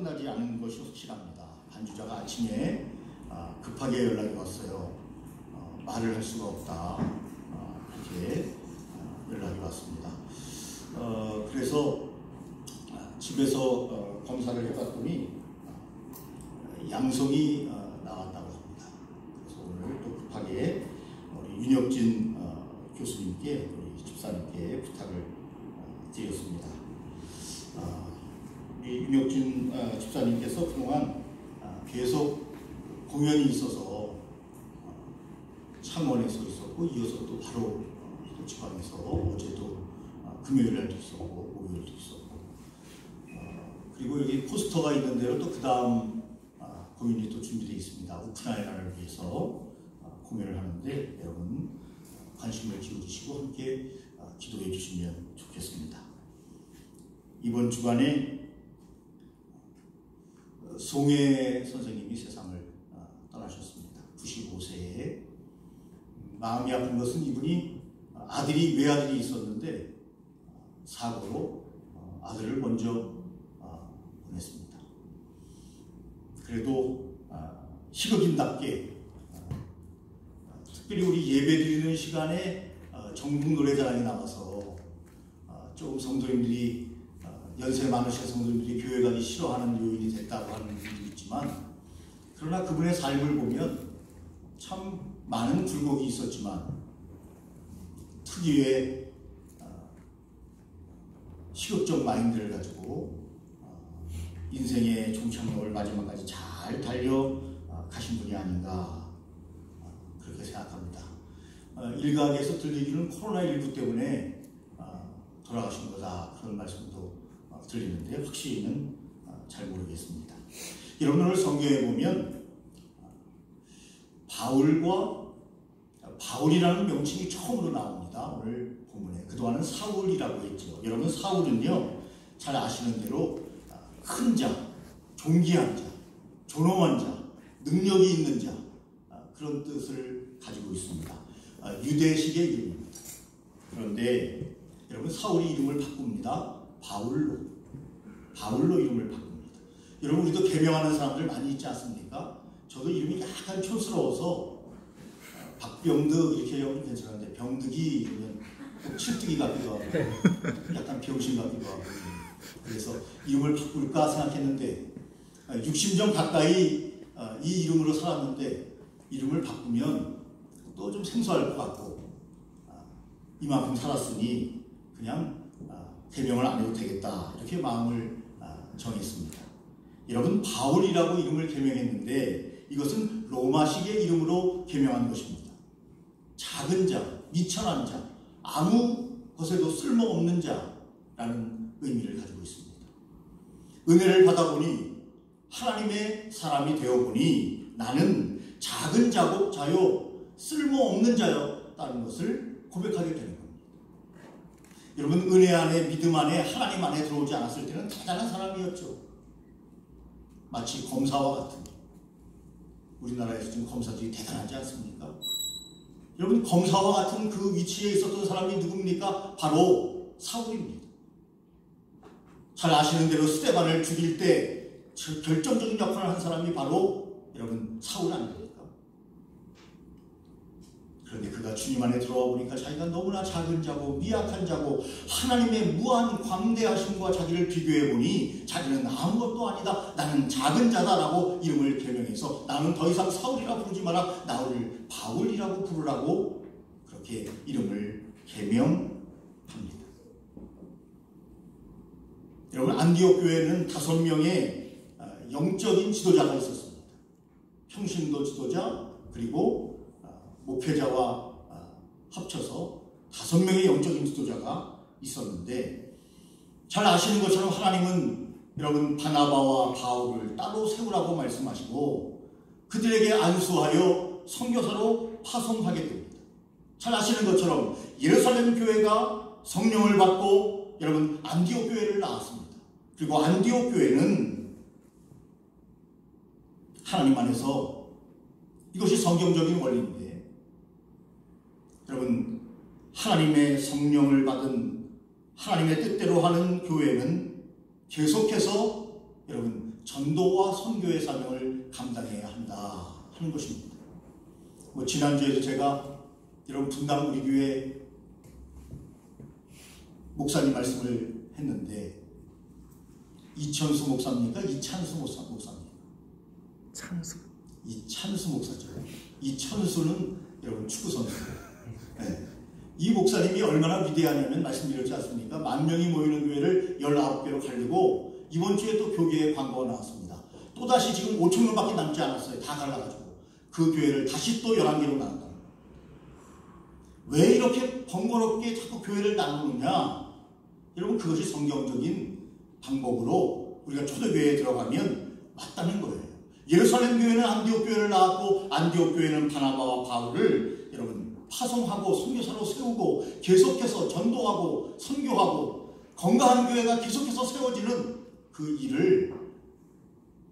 끝나지 않은 것이 확실합니다. 반주자가 아침에 급하게 연락이 왔어요. 말을 할 수가 없다. 이렇게 연락이 왔습니다. 그래서 집에서 검사를 해봤더니 양성이 나왔다고 합니다. 그래서 오늘 또 급하게 우리 윤혁진 교수님께, 우리 집사님께 부탁을 드렸습니다. 우리 윤혁진 집사님께서 그동안 계속 공연이 있어서 창원에서 있었고, 이어서 또 바로 지방에서 어제도 금요일 날도 있었고 목요일도 있었고, 그리고 여기 포스터가 있는 대로 또 그 다음 공연이 또 준비되어 있습니다. 우크라이나를 위해서 공연을 하는데 여러분 관심을 기울이시고 함께 기도해 주시면 좋겠습니다. 이번 주간에 송혜 선생님이 세상을 떠나셨습니다. 95세에. 마음이 아픈 것은 이분이 외아들이 있었는데 사고로 아들을 먼저 보냈습니다. 그래도 희극인답게 특별히 우리 예배드리는 시간에 전국 노래자랑에 나와서 조금 성도님들이 연세 많으신 성도님들이 교회 가기 싫어하는 요인이 됐다고 하는 분도 있지만, 그러나 그분의 삶을 보면 참 많은 굴곡이 있었지만 특유의 희극적 마인드를 가지고 인생의 종착역을 마지막까지 잘 달려가신 분이 아닌가 그렇게 생각합니다. 일각에서 들리기는 코로나19 때문에 돌아가신 거다, 그런 말씀도 들리는데 확실히는 잘 모르겠습니다. 여러분, 오늘 성경에 보면 바울이라는 명칭이 처음으로 나옵니다. 오늘 본문에. 그동안은 사울이라고 했죠. 여러분, 사울은요, 잘 아시는 대로 큰 자, 존귀한 자, 존엄한 자, 능력이 있는 자, 그런 뜻을 가지고 있습니다. 유대식의 이름입니다. 그런데 여러분, 사울이 이름을 바꿉니다. 바울로 이름을 바꿉니다. 여러분, 우리도 개명하는 사람들 많이 있지 않습니까? 저도 이름이 약간 촌스러워서 박병득 이렇게 하면 괜찮은데 병득이 이러면 칠득이 같기도 하고 약간 병신 같기도 하고, 그래서 이름을 바꿀까 생각했는데 60년 가까이 이 이름으로 살았는데 이름을 바꾸면 또 좀 생소할 것 같고, 이만큼 살았으니 그냥 개명을 안 해도 되겠다, 이렇게 마음을 정했습니다. 여러분, 바울이라고 이름을 개명했는데 이것은 로마식의 이름으로 개명한 것입니다. 작은 자, 미천한 자, 아무 것에도 쓸모없는 자라는 의미를 가지고 있습니다. 은혜를 받아보니, 하나님의 사람이 되어보니 나는 작은 자요 쓸모없는 자였다는 것을 고백하게 되는 겁니다. 여러분, 은혜 안에, 믿음 안에, 하나님 안에 들어오지 않았을 때는 대단한 사람이었죠. 마치 검사와 같은, 우리나라에서 지금 검사들이 대단하지 않습니까? 여러분, 검사와 같은 그 위치에 있었던 사람이 누굽니까? 바로 사울입니다. 잘 아시는 대로 스데반을 죽일 때 결정적인 역할을 한 사람이 바로 여러분 사울 아닙니까? 그런데 그가 주님 안에 들어와 보니까 자기가 너무나 작은 자고 미약한 자고 하나님의 무한 광대하심과 자기를 비교해 보니 자기는 아무것도 아니다, 나는 작은 자다라고 이름을 개명해서 나는 더 이상 사울이라 부르지 마라, 나를 바울이라고 부르라고 그렇게 이름을 개명합니다. 여러분, 안디옥 교회는 5명의 영적인 지도자가 있었습니다. 평신도 지도자, 그리고 목회자와 합쳐서 5명의 영적인 지도자가 있었는데, 잘 아시는 것처럼 하나님은 여러분 바나바와 바울을 따로 세우라고 말씀하시고 그들에게 안수하여 선교사로 파송하게 됩니다. 잘 아시는 것처럼 예루살렘 교회가 성령을 받고 여러분 안디옥 교회를 낳았습니다. 그리고 안디옥 교회는 하나님 안에서, 이것이 성경적인 원리인데, 여러분, 하나님의 성령을 받은 하나님의 뜻대로 하는 교회는 계속해서 여러분 전도와 선교의 사명을 감당해야 한다 하는 것입니다. 지난주에도 제가 여러분 분당 우리 교회 목사님 말씀을 했는데 이천수 목사입니까? 이찬수 목사입니까? 찬수. 이찬수 목사죠. 이천수는 여러분 축구 선수. 네. 이 목사님이 얼마나 위대하냐면 말씀드렸지 않습니까? 10,000명이 모이는 교회를 19개로 갈리고 이번 주에 또 교계에 광고가 나왔습니다. 또다시 지금 5,000명밖에 남지 않았어요. 다 갈라가지고 그 교회를 다시 또 11개로 나눈다. 왜 이렇게 번거롭게 자꾸 교회를 나누느냐? 여러분 그것이 성경적인 방법으로 우리가 초대교회에 들어가면 맞다는 거예요. 예루살렘 교회는 안디옥 교회를 낳았고 안디옥 교회는 바나바와 바울을 여러분 파송하고 선교사로 세우고 계속해서 전도하고 선교하고 건강한 교회가 계속해서 세워지는 그 일을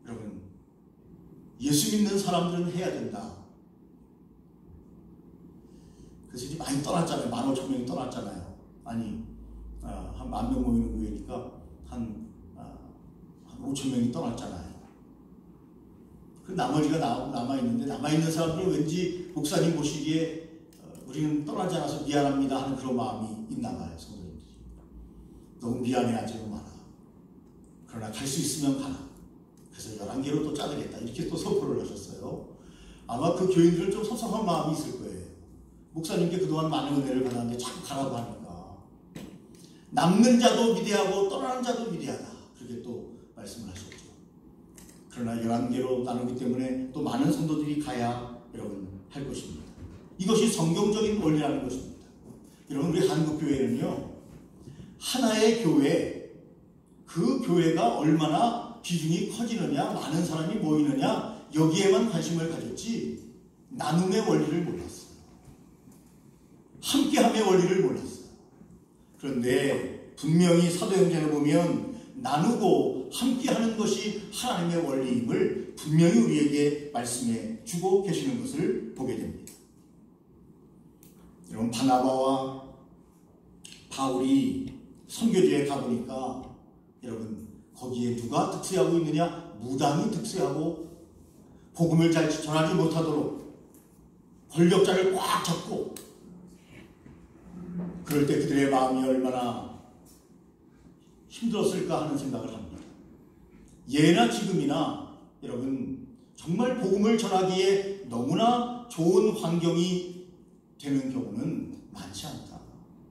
여러분 예수 믿는 사람들은 해야 된다. 그래서 이제 많이 떠났잖아요. 15,000명이 떠났잖아요. 아니 한 10,000명 모이는 교회니까 한 5,000명이 떠났잖아요. 그 나머지가 남아있는데 남아있는 사람들은 왠지 목사님 보시기에 우리는 떠나지 않아서 미안합니다 하는 그런 마음이 있나 봐요. 성도님들이 너무 미안해하지 마라. 그러나 갈 수 있으면 가라. 그래서 11개로 또 짜르겠다 이렇게 또 선포를 하셨어요. 아마 그 교인들은 좀 섭섭한 마음이 있을 거예요. 목사님께 그동안 많은 은혜를 받았는데 자꾸 가라고 하니까. 남는 자도 위대하고 떠나는 자도 위대하다 그렇게 또 말씀을 하셨죠. 그러나 11개로 나누기 때문에 또 많은 성도들이 가야 여러분 할 것입니다. 이것이 성경적인 원리라는 것입니다. 여러분 우리 한국교회는요 하나의 교회, 그 교회가 얼마나 비중이 커지느냐 많은 사람이 모이느냐 여기에만 관심을 가졌지 나눔의 원리를 몰랐어요. 함께함의 원리를 몰랐어요. 그런데 분명히 사도행전을 보면 나누고 함께하는 것이 하나님의 원리임을 분명히 우리에게 말씀해 주고 계시는 것을 보게 됩니다. 여러분 바나바와 바울이 선교지에 가보니까 여러분 거기에 누가 득세하고 있느냐? 무당이 득세하고 복음을 잘 전하지 못하도록 권력자를 꽉 잡고 그럴 때 그들의 마음이 얼마나 힘들었을까 하는 생각을 합니다. 예나 지금이나 여러분 정말 복음을 전하기에 너무나 좋은 환경이 되는 경우는 많지 않다.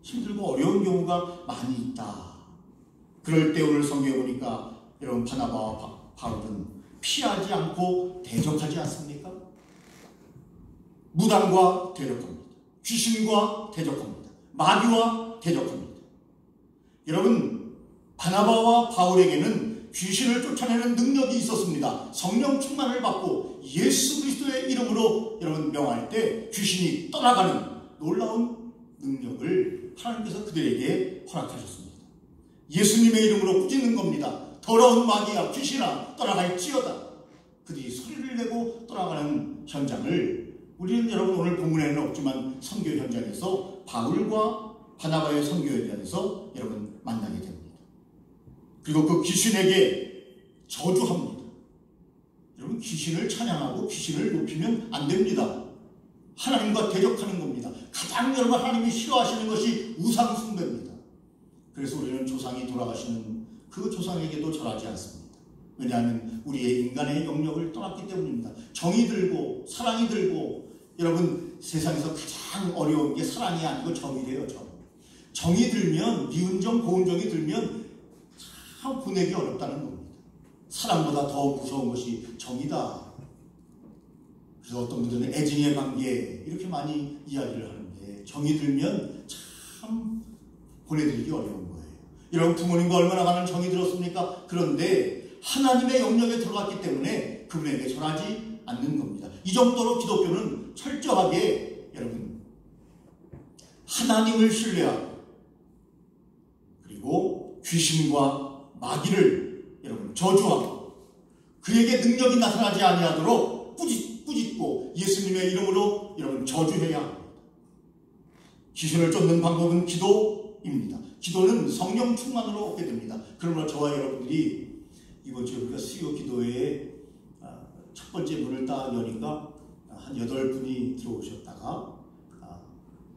힘들고 어려운 경우가 많이 있다. 그럴 때 오늘 성경에 보니까 여러분 바나바와 바울은 피하지 않고 대적하지 않습니까? 무당과 대적합니다. 귀신과 대적합니다. 마귀와 대적합니다. 여러분 바나바와 바울에게는 귀신을 쫓아내는 능력이 있었습니다. 성령 충만을 받고 예수 그리스도의 이름으로 여러분 명할 때 귀신이 떠나가는 놀라운 능력을 하나님께서 그들에게 허락하셨습니다. 예수님의 이름으로 꾸짖는 겁니다. 더러운 마귀야 귀신아 떠나갈지어다. 그들이 소리를 내고 떠나가는 현장을 우리는 여러분 오늘 본문에는 없지만 선교 현장에서 바울과 바나바의 선교 현장에서 여러분 만나게 됩니다. 그리고 그 귀신에게 저주합니다. 여러분 귀신을 찬양하고 귀신을 높이면 안 됩니다. 하나님과 대적하는 겁니다. 가장 여러분 하나님이 싫어하시는 것이 우상 숭배입니다. 그래서 우리는 조상이 돌아가시는 그 조상에게도 절하지 않습니다. 왜냐하면 우리의 인간의 영역을 떠났기 때문입니다. 정이 들고 사랑이 들고 여러분 세상에서 가장 어려운 게 사랑이 아니고 정이래요. 정이 들면 미운 정 고운 정이 들면 참 보내기 어렵다는 겁니다. 사랑보다 더 무서운 것이 정이다. 그래서 어떤 분들은 애증의 관계 이렇게 많이 이야기를 하는데 정이 들면 참 보내드리기 어려운 거예요. 여러분 부모님과 얼마나 많은 정이 들었습니까? 그런데 하나님의 영역에 들어갔기 때문에 그분에게 절하지 않는 겁니다. 이 정도로 기독교는 철저하게 여러분 하나님을 신뢰하고 그리고 귀신과 마귀를 여러분 저주하고 그에게 능력이 나타나지 아니하도록 꾸짖고 예수님의 이름으로 여러분 저주해야 합니다. 귀신을 쫓는 방법은 기도입니다. 기도는 성령 충만으로 얻게 됩니다. 그러므로 저와 여러분들이 이번 주에 우리가 수요 기도회에 첫 번째 문을 딱 여니까 한 8분이 들어오셨다가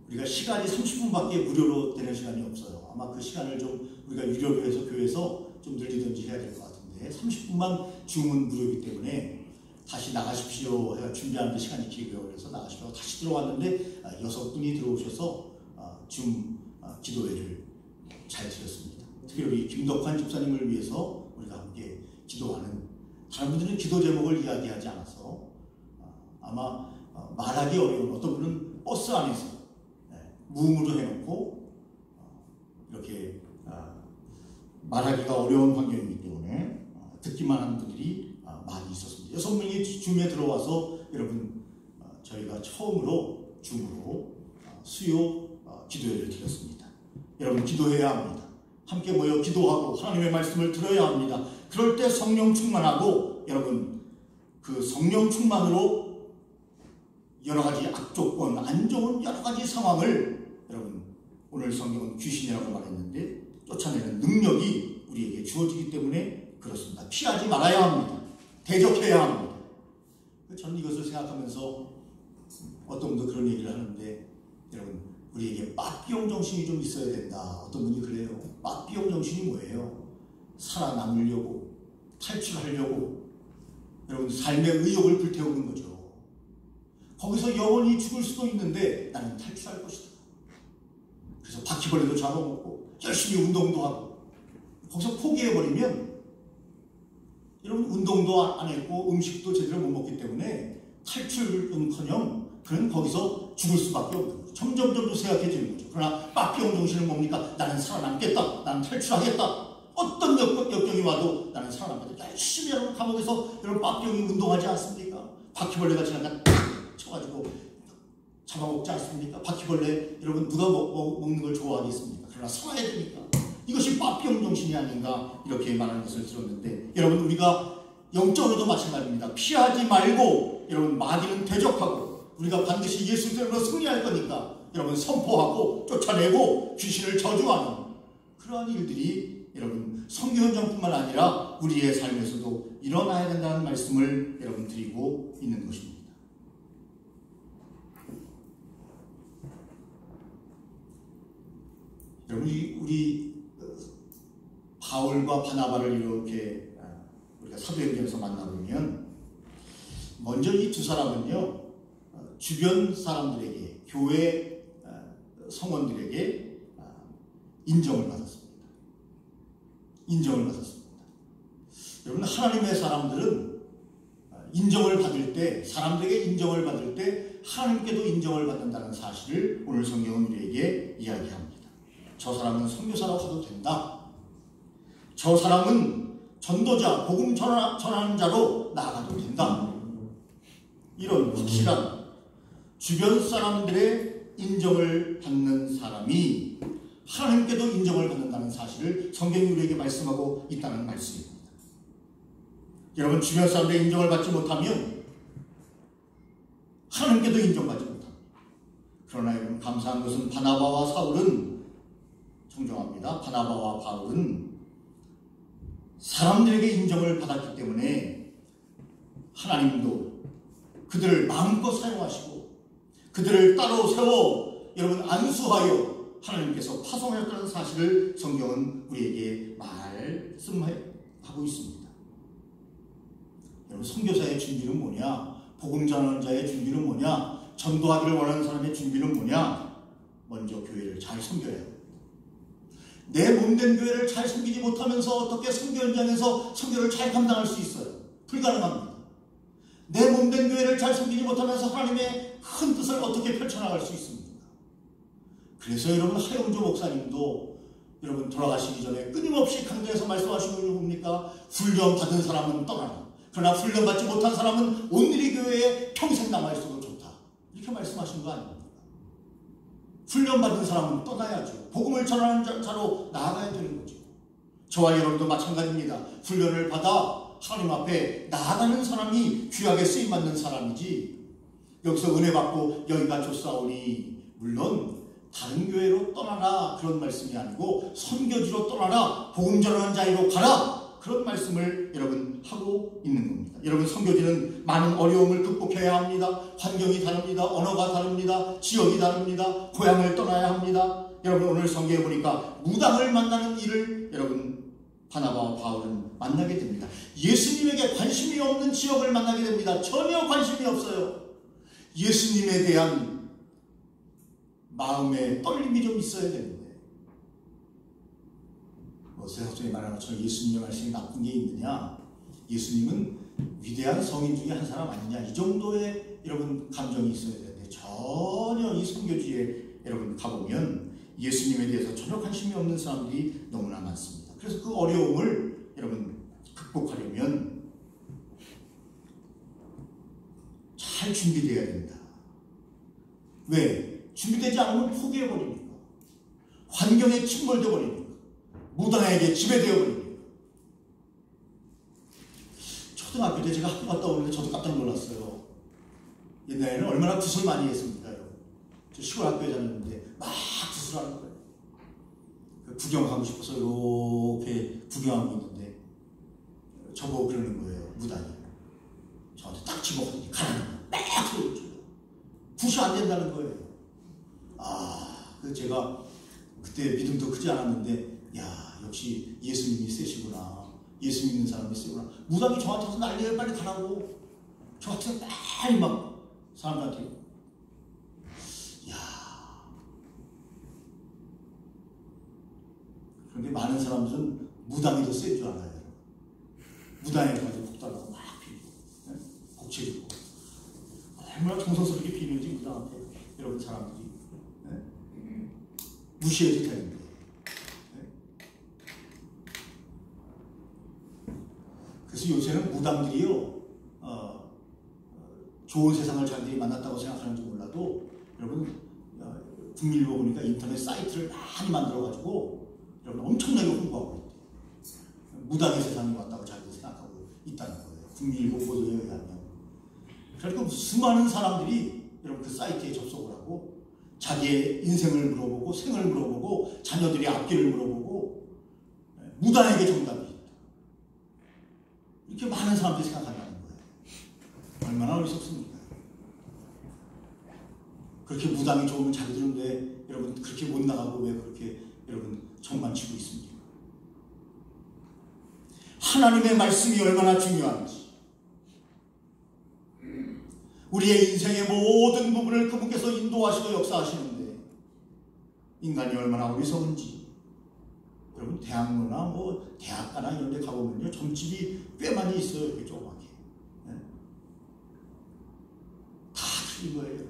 우리가 시간이 30분밖에 무료로 되는 시간이 없어요. 아마 그 시간을 좀 우리가 유료로 해서 교회에서 좀 늘리든지 해야 될 것 같은데 30분만 줌은 무료이기 때문에 다시 나가십시오 해서 준비하는데 시간이 길게 걸려서 나가십시오. 다시 들어왔는데 6분이 들어오셔서 줌 기도회를 잘 드렸습니다. 특히 우리 김덕환 집사님을 위해서 우리가 함께 기도하는, 다른 분들은 기도 제목을 이야기하지 않아서 아마 말하기 어려운, 어떤 분은 버스 안에서 무음으로 해놓고 이렇게 말하기가 어려운 환경이기 때문에 듣기만 하는 분들이 많이 있었습니다. 6명이 줌에 들어와서 여러분 저희가 처음으로 줌으로 수요 기도회를 드렸습니다. 여러분 기도해야 합니다. 함께 모여 기도하고 하나님의 말씀을 들어야 합니다. 그럴 때 성령 충만하고, 여러분 그 성령 충만으로 여러 가지 악조건, 안 좋은 여러 가지 상황을, 여러분 오늘 성경은 귀신이라고 말했는데 쫓아내는 능력이 우리에게 주어지기 때문에 그렇습니다. 피하지 말아야 합니다. 대적해야 합니다. 저는 이것을 생각하면서 어떤 분도 그런 얘기를 하는데, 여러분 우리에게 빠삐용 정신이 좀 있어야 된다. 어떤 분이 그래요. 빠삐용 정신이 뭐예요? 살아남으려고, 탈출하려고, 여러분 삶의 의욕을 불태우는 거죠. 거기서 영원히 죽을 수도 있는데 나는 탈출할 것이다. 그래서 바퀴벌레도 잡아먹고 열심히 운동도 하고, 거기서 포기해버리면 여러분 운동도 안 했고 음식도 제대로 못 먹기 때문에 탈출은커녕 그는 거기서 죽을 수밖에 없는 거죠. 점점 생각해지는 거죠. 그러나 빠삐용 정신은 뭡니까? 나는 살아남겠다. 나는 탈출하겠다. 어떤 역경이 와도 나는 살아남겠다. 열심히 여러분 감옥에서 여러분 빠삐용이 운동하지 않습니까? 바퀴벌레가 지나가 탁 쳐가지고 잡아먹지 않습니까? 바퀴벌레 여러분 누가 먹는 걸 좋아하겠습니까? 그러나 살아야 되니까. 이것이 빠삐용 정신이 아닌가 이렇게 말하는 것을 들었는데, 여러분 우리가 영적으로도 마찬가지입니다. 피하지 말고 여러분 마귀는 대적하고 우리가 반드시 예수 이름으로 승리할 거니까 여러분 선포하고 쫓아내고 귀신을 저주하는 그러한 일들이 여러분 선교 현장뿐만 아니라 우리의 삶에서도 일어나야 된다는 말씀을 여러분 드리고 있는 것입니다. 여러분 우리 바울과 바나바를 이렇게 우리가 사도행전에서 만나보면 먼저 이 두 사람은요 주변 사람들에게, 교회 성원들에게 인정을 받았습니다. 인정을 받았습니다. 여러분 하나님의 사람들은 인정을 받을 때, 사람들에게 인정을 받을 때 하나님께도 인정을 받는다는 사실을 오늘 성경은 우리에게 이야기합니다. 저 사람은 선교사라고 해도 된다. 저 사람은 전도자, 복음 전하는 자로 나아가도 된다. 이런 확실한 주변 사람들의 인정을 받는 사람이 하나님께도 인정을 받는다는 사실을 성경이 우리에게 말씀하고 있다는 말씀입니다. 여러분 주변 사람들의 인정을 받지 못하면 하나님께도 인정받지 못합니다. 그러나 여러분 감사한 것은 바나바와 사울은, 정정합니다, 바나바와 바울은 사람들에게 인정을 받았기 때문에 하나님도 그들을 마음껏 사용하시고 그들을 따로 세워 여러분 안수하여 하나님께서 파송하였다는 사실을 성경은 우리에게 말씀하고 있습니다. 여러분 선교사의 준비는 뭐냐? 복음 전하는 자의 준비는 뭐냐? 전도하기를 원하는 사람의 준비는 뭐냐? 먼저 교회를 잘 섬겨야 합니다. 내 몸된 교회를 잘 섬기지 못하면서 어떻게 선교 현장에서 선교를 잘 감당할 수 있어요? 불가능합니다. 내 몸된 교회를 잘 섬기지 못하면서 하나님의 큰 뜻을 어떻게 펼쳐나갈 수 있습니까? 그래서 여러분 하영조 목사님도 여러분 돌아가시기 전에 끊임없이 강단에서 말씀하시는 게 뭡니까? 훈련 받은 사람은 떠나라. 그러나 훈련 받지 못한 사람은 온누리 교회에 평생 남아있어도 좋다. 이렇게 말씀하신 거 아닙니까? 훈련 받은 사람은 떠나야죠. 복음을 전하는 자로 나아가야 되는 거죠. 저와 여러분도 마찬가지입니다. 훈련을 받아 하나님 앞에 나아가는 사람이 귀하게 쓰임받는 사람이지, 여기서 은혜 받고 여기가 좋사오니 물론 다른 교회로 떠나라 그런 말씀이 아니고 선교지로 떠나라, 복음 전하는 자리로 가라 그런 말씀을 여러분 하고 있는 겁니다. 여러분 선교지는 많은 어려움을 극복해야 합니다. 환경이 다릅니다. 언어가 다릅니다. 지역이 다릅니다. 고향을 떠나야 합니다. 여러분 오늘 성경에 보니까 무당을 만나는 일을 여러분 바나바와 바울은 만나게 됩니다. 예수님에게 관심이 없는 지역을 만나게 됩니다. 전혀 관심이 없어요. 예수님에 대한 마음의 떨림이 좀 있어야 되는데 세상적인 말하는 것처럼 예수님의 말씀이 나쁜 게 있느냐? 예수님은 위대한 성인 중에 한 사람 아니냐? 이 정도의 여러분 감정이 있어야 되는데 전혀 이 선교지에 여러분 가보면 예수님에 대해서 전혀 관심이 없는 사람들이 너무나 많습니다. 그래서 그 어려움을 여러분 극복하려면 잘 준비되어야 된다. 왜? 준비되지 않으면 포기해버리니까. 환경에 침몰되어 버리니까. 무당에게 지배되어 버립니다. 초등학교 때 제가 학교 갔다 오는데 저도 깜짝 놀랐어요. 옛날에는 얼마나 구슬 많이 했습니까, 여러분? 저 시골 학교에 다녔는데 막 구슬하는 거예요. 구경하고 싶어서 이렇게 구경하고 있는데 저보고 그러는 거예요, 무당이. 저한테 딱 집어가더니 가라는 거예요. 막 소리를 줘요. 굿이 안 된다는 거예요. 제가 그때 믿음도 크지 않았는데 야, 역시 예수님이 세시구나. 예수 믿는 사람이 세구나. 무당이 저한테 와서 난리를 빨리 가라고. 저한테 빨리 막 사람들한테. 야. 그런데 많은 사람들은 무당이 더 센 줄 알아요. 무당에 가지고 복달라고 막 비비고, 복채주고. 얼마나 정성스럽게 비비는지 무당한테 여러분 사람들이 무시해도 되는데. 그래서 요새는 무당들이요, 좋은 세상을 자기들이 만났다고 생각하는지 몰라도, 여러분, 국민일보 보니까 인터넷 사이트를 많이 만들어가지고, 여러분 엄청나게 홍보하고 있대요. 무당의 세상이 왔다고 자기들 생각하고 있다는 거예요. 국민일보 보도에 의하면. 그러니까 수많은 사람들이 여러분 그 사이트에 접속을 하고, 자기의 인생을 물어보고, 생을 물어보고, 자녀들의 앞길을 물어보고, 무당에게 정답이 있다. 이렇게 많은 사람들이 생각한다는 거예요. 얼마나 어리석습니까? 그렇게 무당이 좋으면 자기들은 왜 여러분 그렇게 못 나가고 왜 그렇게 여러분 정만치고 있습니까? 하나님의 말씀이 얼마나 중요한지, 우리의 인생의 모든 부분을 그분께서 인도하시고 역사하시는데 인간이 얼마나 어리석은지, 여러분 대학로나 뭐 대학가나 이런 데 가보면요 점집이 꽤 많이 있어요. 이렇게 조그맣게. 다 틀린 거예요.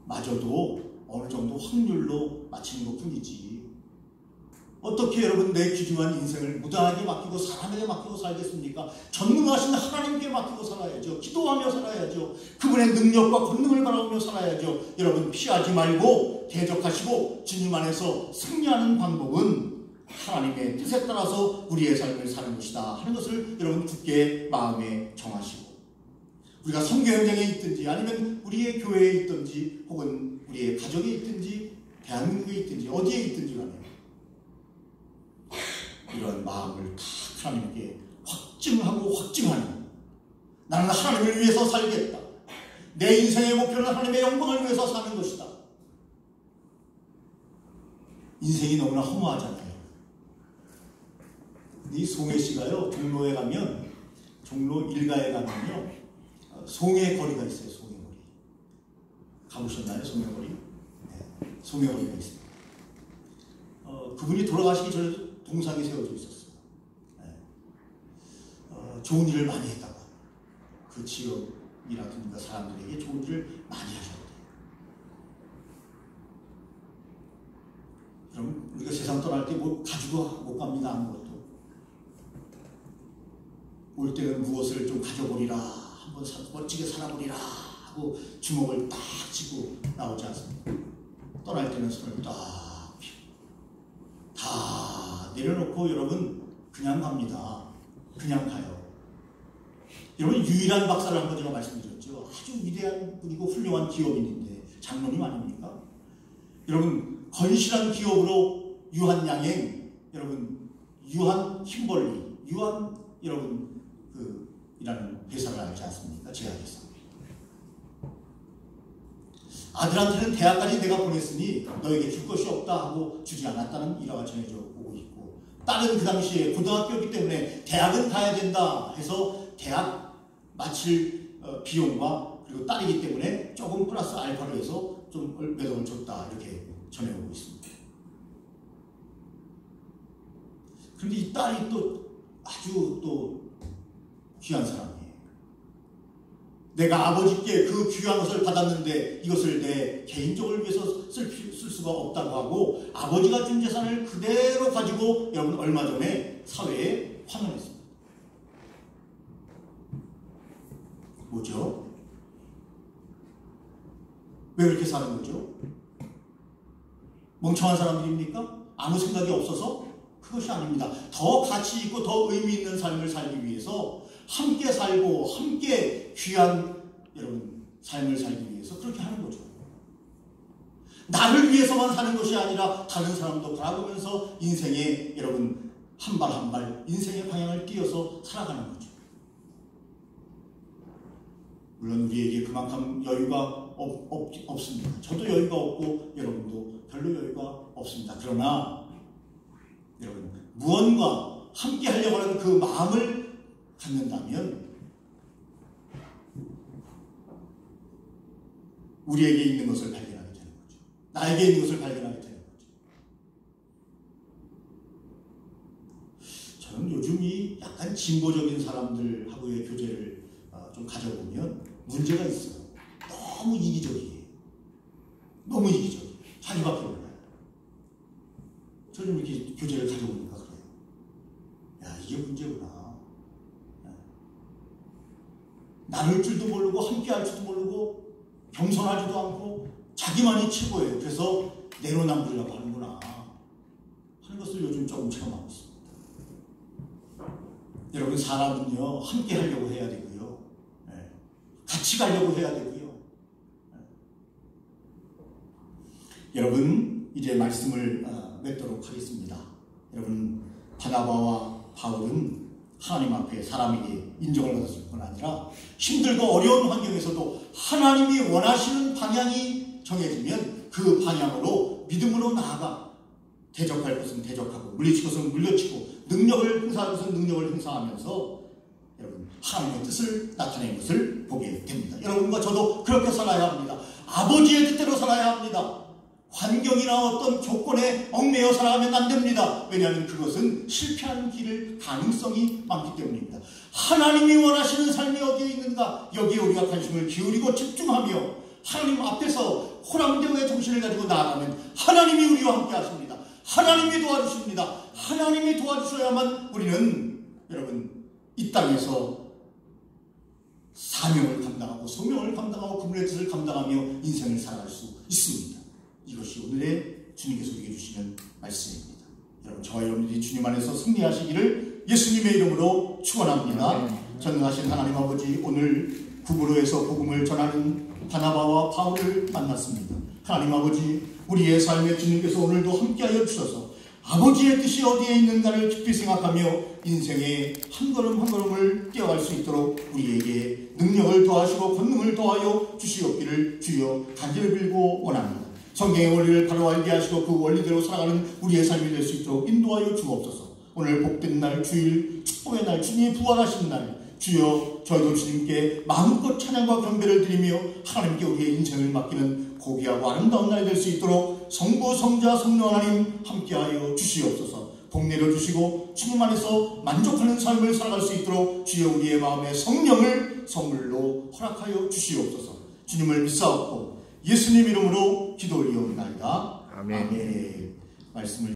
마저도 어느 정도 확률로 맞히는 것 뿐이지. 어떻게 여러분 내 귀중한 인생을 무당에게 맡기고 사람에게 맡기고 살겠습니까? 전능하신 하나님께 맡기고 살아야죠. 기도하며 살아야죠. 그분의 능력과 권능을 바라보며 살아야죠. 여러분 피하지 말고 대적하시고 주님 안에서 승리하는 방법은 하나님의 뜻에 따라서 우리의 삶을 사는 것이다 하는 것을 여러분 굳게 마음에 정하시고, 우리가 선교 현장에 있든지 아니면 우리의 교회에 있든지 혹은 우리의 가정에 있든지 대한민국에 있든지 어디에 있든지 간에 이런 마음을 다 하나님께 확증하고 확증하는, 나는 하나님을 위해서 살겠다. 내 인생의 목표는 하나님의 영광을 위해서 사는 것이다. 인생이 너무나 허무하잖아요. 이 송혜 씨가요, 종로에 가면, 종로 일가에 가면요, 송혜 거리가 있어요. 송혜 거리. 가보셨나요? 송혜 거리? 네, 송혜 거리가 있습니다. 그분이 돌아가시기 전에 동상이 세워져 있었어요. 네. 좋은 일을 많이 했다고. 그 지역이라든가 사람들에게 좋은 일을 많이 하셨대요. 그럼 우리가 세상 떠날 때 뭐 가지고 못 갑니다. 아무것도. 올 때는 무엇을 좀 가져보리라, 한번 멋지게 살아보리라 하고 주먹을 딱 쥐고 나오지 않습니까? 떠날 때는 손을 딱 펴고 다 내려놓고 여러분 그냥 갑니다. 그냥 가요. 여러분 유일한 박사를 한번 제가 말씀드렸죠. 아주 위대한 분이고 훌륭한 기업인인데 장로님 아닙니까? 여러분 건실한 기업으로 유한양행, 여러분 유한 킴벌리, 유한 여러분 이라는 회사를 알지 않습니까? 제약회사. 아들한테는 대학까지 내가 보냈으니 너에게 줄 것이 없다 하고 주지 않았다는 일화가 전해져 오고 있고, 딸은 그 당시에 고등학교이기 때문에 대학은 가야 된다 해서 대학 마칠 비용과 그리고 딸이기 때문에 조금 플러스 알파로 해서 좀 몇 원을 줬다 이렇게 전해오고 있습니다. 그런데 이 딸이 또 아주 또 귀한 사람이에요. 내가 아버지께 그 귀한 것을 받았는데 이것을 내 개인적을 위해서 쓸 수가 없다고 하고 아버지가 준 재산을 그대로 가지고 여러분 얼마 전에 사회에 환원했습니다. 뭐죠? 왜 그렇게 사는 거죠? 멍청한 사람들입니까? 아무 생각이 없어서? 그것이 아닙니다. 더 가치 있고 더 의미 있는 삶을 살기 위해서 함께 살고 함께 귀한 여러분 삶을 살기 위해서 그렇게 하는 거죠. 나를 위해서만 사는 것이 아니라 다른 사람도 바라보면서 인생에 여러분 한 발 한 발 인생의 방향을 띄어서 살아가는 거죠. 물론 우리에게 그만큼 여유가 없습니다. 저도 여유가 없고 여러분도 별로 여유가 없습니다. 그러나 여러분 무언가 함께 하려고 하는 그 마음을 갖는다면 우리에게 있는 것을 발견하게 되는 거죠. 나에게 있는 것을 발견하게 되는 거죠. 저는 요즘 이 약간 진보적인 사람들하고의 교제를 좀 가져보면 문제가 있어요. 너무 이기적이에요. 너무 이기적이에요. 자기밖에 몰라요. 저는 이렇게 교제를 가져보니까 그래요. 야, 이게 문제구나. 나눌 줄도 모르고 함께 할 줄도 모르고 겸손하지도 않고 자기만이 최고예요. 그래서 내로남불이라고 하는구나 하는 것을 요즘 조금 체험하고 있습니다. 여러분 사람은요 함께 하려고 해야 되고요. 같이 가려고 해야 되고요. 여러분 이제 말씀을 맺도록 하겠습니다. 여러분 바나바와 바울은 하나님 앞에 사람에게 인정을 받았을 뿐 아니라 힘들고 어려운 환경에서도 하나님이 원하시는 방향이 정해지면 그 방향으로 믿음으로 나아가 대적할 것은 대적하고 물리칠 것은 물려치고 능력을 행사할 것은 능력을 행사하면서 여러분 하나님의 뜻을 나타내는 것을 보게 됩니다. 여러분과 저도 그렇게 살아야 합니다. 아버지의 뜻대로 살아야 합니다. 환경이나 어떤 조건에 얽매여 살아가면 안 됩니다. 왜냐하면 그것은 실패하는 길을 가능성이 많기 때문입니다. 하나님이 원하시는 삶이 어디에 있는가 여기에 우리가 관심을 기울이고 집중하며 하나님 앞에서 호랑대우의 정신을 가지고 나아가면 하나님이 우리와 함께 하십니다. 하나님이 도와주십니다. 하나님이 도와주셔야만 우리는 여러분 이 땅에서 사명을 감당하고 소명을 감당하고 그분의 뜻을 감당하며 인생을 살아갈 수 있습니다. 이것이 오늘의 주님께서 우리에게 주시는 말씀입니다. 여러분 저와 여러분들이 주님 안에서 승리하시기를 예수님의 이름으로 축원합니다. 전능하신 하나님 아버지 오늘 구부로에서 복음을 전하는 바나바와 바울을 만났습니다. 하나님 아버지 우리의 삶에 주님께서 오늘도 함께하여 주셔서 아버지의 뜻이 어디에 있는가를 깊이 생각하며 인생의 한 걸음 한 걸음을 뛰어갈 수 있도록 우리에게 능력을 더하시고 권능을 더하여 주시옵기를 주여 간절히 빌고 원합니다. 성경의 원리를 바로 알게 하시고 그 원리대로 살아가는 우리의 삶이 될 수 있도록 인도하여 주옵소서. 오늘 복된 날 주일 축복의 날 주님이 부활하신 날 주여 저희도 주님께 마음껏 찬양과 경배를 드리며 하나님께 우리의 인생을 맡기는 고귀하고 아름다운 날이 될 수 있도록 성부 성자 성령 하나님 함께하여 주시옵소서. 복 내려주시고 주님 안에서 만족하는 삶을 살아갈 수 있도록 주여 우리의 마음에 성령을 선물로 허락하여 주시옵소서. 주님을 믿사옵고 예수님 이름으로 기도 올리옵나이다. 아멘. 말씀을